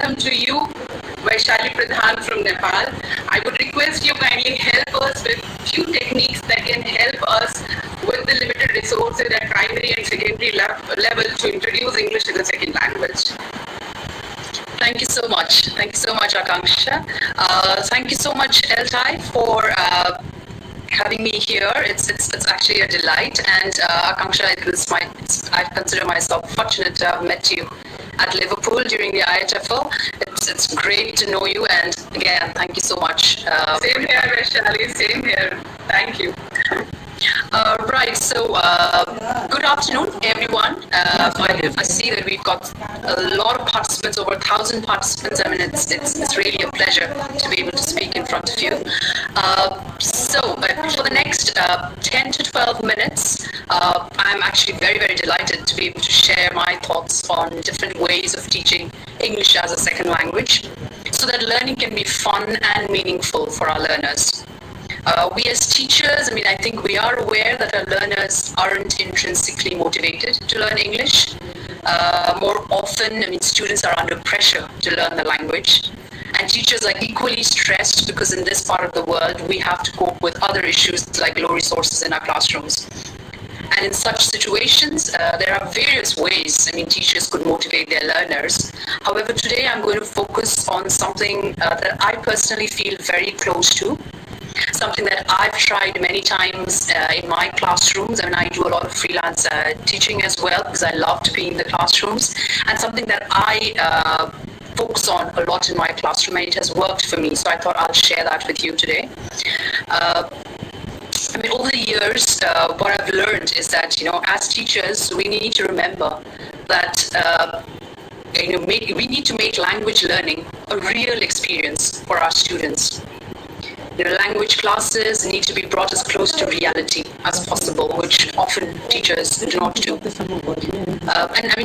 welcome to you, Vaishali Pradhan from Nepal. I would request you kindly help us with few techniques that can help us with the limited resources at primary and secondary level to introduce English as a second language. Thank you so much. Thank you so much, Akanksha. Thank you so much, ELT, for having me here. It's actually a delight. And Akanksha, I consider myself fortunate to have met you at Liverpool during the IHFL. It's great to know you. And again, thank you so much. Same here, Vaishali. Same here. Thank you. Right, so good afternoon, everyone. I see that we've got a lot of participants, over 1,000 participants. I mean, it's really a pleasure to be able to speak in front of you. For the next 10 to 12 minutes, I'm actually very, very delighted to be able to share my thoughts on different ways of teaching English as a second language so that learning can be fun and meaningful for our learners. We as teachers, I think we are aware that our learners aren't intrinsically motivated to learn English. More often, students are under pressure to learn the language. And teachers are equally stressed because in this part of the world, we have to cope with other issues like low resources in our classrooms. And in such situations, there are various ways, teachers could motivate their learners. However, today I'm going to focus on something that I personally feel very close to. Something that I've tried many times in my classrooms. I do a lot of freelance teaching as well because I love to be in the classrooms, and something that I focus on a lot in my classroom, and it has worked for me, so I thought I'll share that with you today. Over the years, what I've learned is that, as teachers, we need to remember that we need to make language learning a real experience for our students. Language classes need to be brought as close to reality as possible, which often teachers do not do.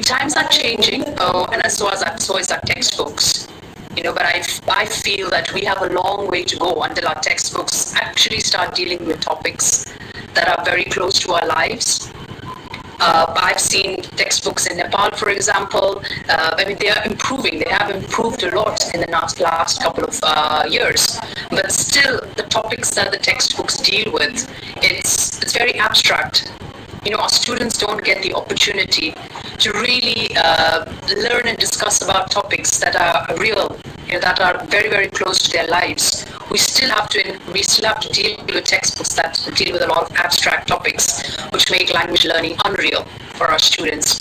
Times are changing, and so is our textbooks. But I feel that we have a long way to go until our textbooks actually start dealing with topics that are very close to our lives. I've seen textbooks in Nepal, for example. They are improving. They have improved a lot in the last couple of years. But still, the topics that the textbooks deal with, it's very abstract. Our students don't get the opportunity to really learn and discuss about topics that are real, that are very, very close to their lives. We still have to deal with textbooks that deal with a lot of abstract topics, which make language learning unreal for our students.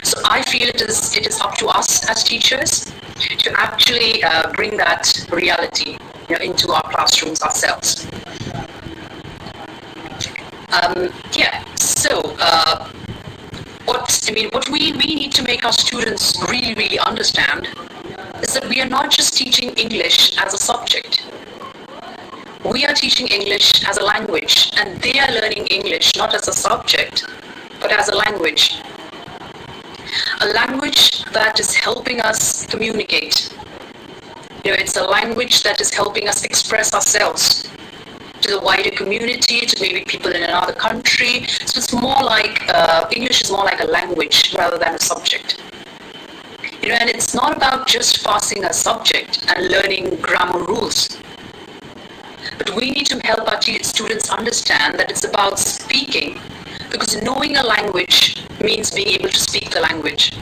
So I feel it is up to us as teachers to actually bring that reality into our classrooms ourselves. What we need to make our students really, really understand is that we are not just teaching English as a subject. We are teaching English as a language, and they are learning English not as a subject, but as a language. A language that is helping us communicate. It's a language that is helping us express ourselves to the wider community, to maybe people in another country. So it's more like, English is more like a language rather than a subject. And it's not about just passing a subject and learning grammar rules. But we need to help our students understand that it's about speaking, because knowing a language means being able to speak the language.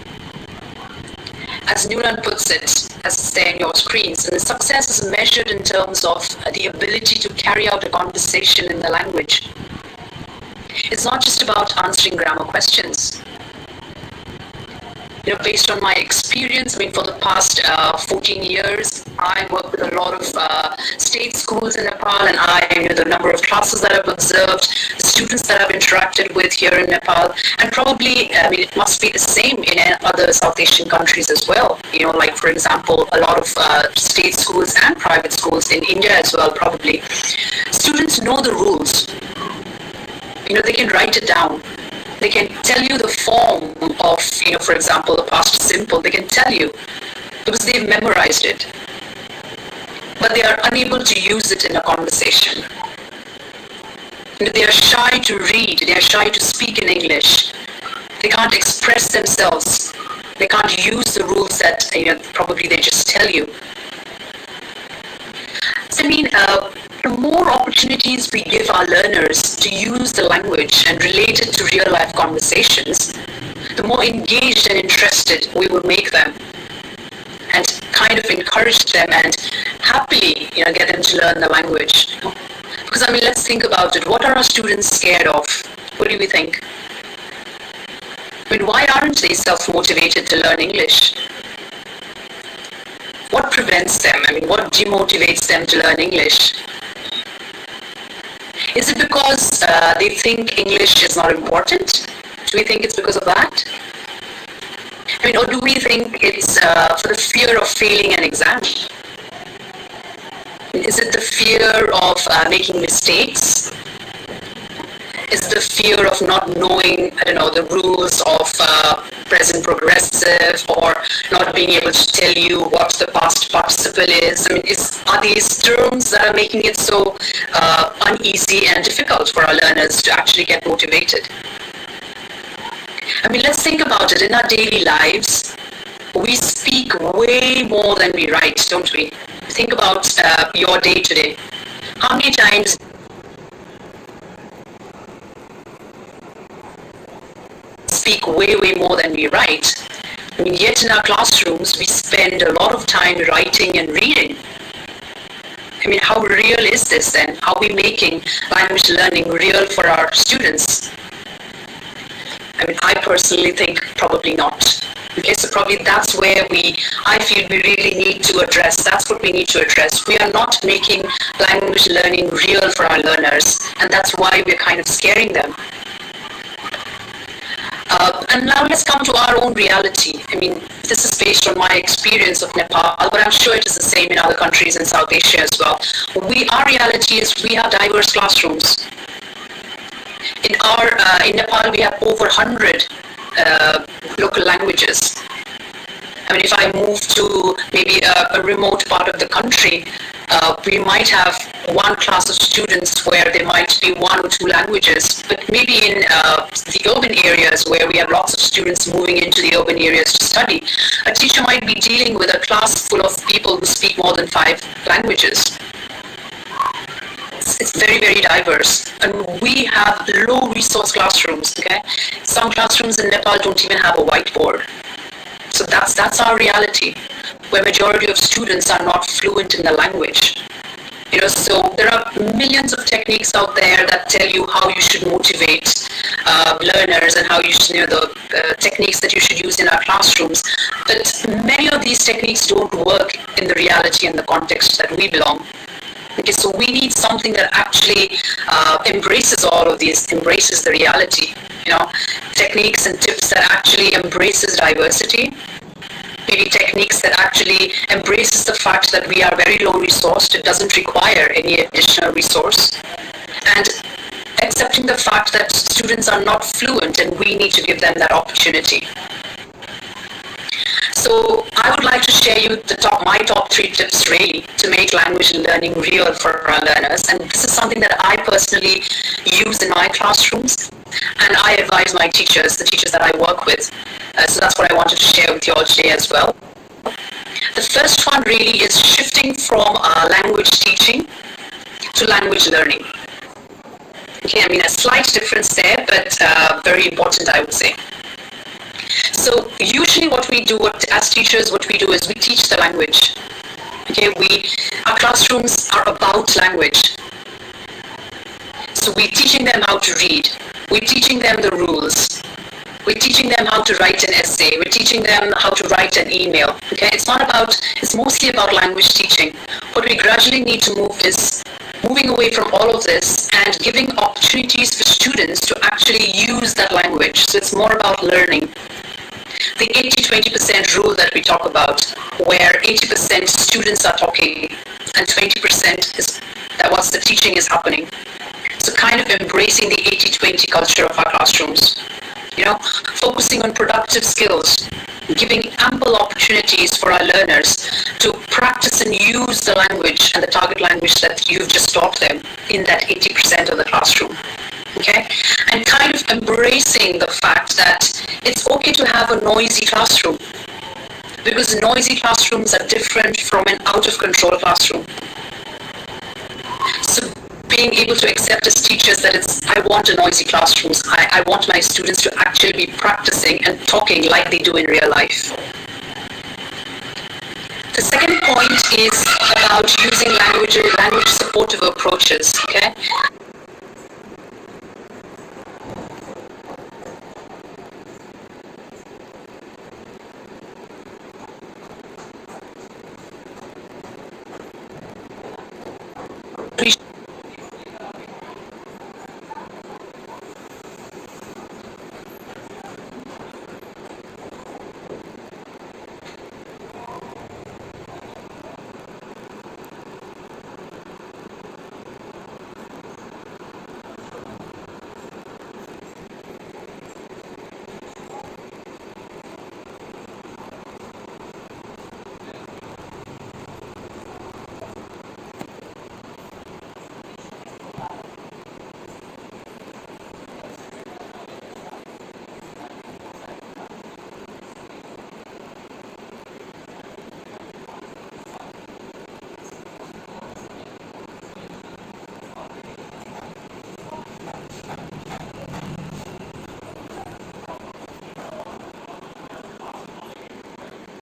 As Nuran puts it, as it's there in your screens, and the success is measured in terms of the ability to carry out a conversation in the language. It's not just about answering grammar questions. Based on my experience, for the past 14 years, I work with a lot of state schools in Nepal, and the number of classes that I've observed, the students that I've interacted with here in Nepal, and probably, it must be the same in other South Asian countries as well. Like, for example, a lot of state schools and private schools in India as well, probably. Students know the rules. They can write it down. They can tell you the form of, for example, the past simple. They can tell you because they've memorized it. But they are unable to use it in a conversation. They are shy to read. They are shy to speak in English. They can't express themselves They can't use the rules that probably they just tell you. So the more opportunities we give our learners to use the language and relate it to real life conversations, the more engaged and interested we will make them, and kind of encourage them and happily get them to learn the language. Because let's think about it. What are our students scared of? What do we think? Why aren't they self-motivated to learn English? What prevents them? What demotivates them to learn English? Is it because they think English is not important? Do we think it's because of that? Or do we think it's for the fear of failing an exam? Is it the fear of making mistakes? Is it the fear of not knowing, the rules of present progressive, or not being able to tell you what the past participle is? Are these terms that are making it so uneasy and difficult for our learners to actually get motivated? Let's think about it. In our daily lives, we speak way more than we write, don't we? Think about your day today. How many times speak way more than we write? Yet in our classrooms, we spend a lot of time writing and reading. How real is this then? Are we making language learning real for our students? I personally think probably not. Okay, so probably that's where I feel we really need to address. That's what we need to address. We are not making language learning real for our learners, and that's why we're kind of scaring them. And now let's come to our own reality. This is based on my experience of Nepal, but I'm sure it is the same in other countries in South Asia as well. Our reality is we have diverse classrooms. In Nepal, we have over 100 local languages. If I move to maybe a remote part of the country, we might have one class of students where there might be one or two languages, but maybe in the urban areas where we have lots of students moving into the urban areas to study, a teacher might be dealing with a class full of people who speak more than 5 languages. It's very diverse, and we have low resource classrooms. Okay, some classrooms in Nepal don't even have a whiteboard. So that's our reality, where majority of students are not fluent in the language. So there are millions of techniques out there that tell you how you should motivate learners and how you should, the techniques that you should use in our classrooms. But many of these techniques don't work in the reality and the context that we belong. Okay, so we need something that actually embraces all of these, embraces the reality. Techniques and tips that actually embraces diversity. Maybe techniques that actually embraces the fact that we are very low resourced. It doesn't require any additional resource. And accepting the fact that students are not fluent and we need to give them that opportunity. So I would like to share you my top 3 tips really to make language learning real for our learners. And this is something that I personally use in my classrooms, and I advise my teachers, the teachers that I work with. So that's what I wanted to share with you all today as well. The first one really is shifting from language teaching to language learning. Okay, a slight difference there, but very important, I would say. So usually what we do as teachers, what we do is we teach the language. Okay, our classrooms are about language. So we're teaching them how to read. We're teaching them the rules. We're teaching them how to write an essay. We're teaching them how to write an email. Okay, it's mostly about language teaching. What we gradually need to move is moving away from all of this and giving opportunities for students to actually use that language. So it's more about learning. The 80-20% rule that we talk about, where 80% students are talking and 20% is that once the teaching is happening. So kind of embracing the 80-20 culture of our classrooms. Focusing on productive skills, giving ample opportunities for our learners to practice and use the language and the target language that you've just taught them in that 80% of the classroom. Okay, and kind of embracing the fact that it's okay to have a noisy classroom, because noisy classrooms are different from an out of control classroom. So being able to accept as teachers that I want a noisy classrooms. I want my students to actually be practicing and talking like they do in real life. The second point is about using language supportive approaches. Okay,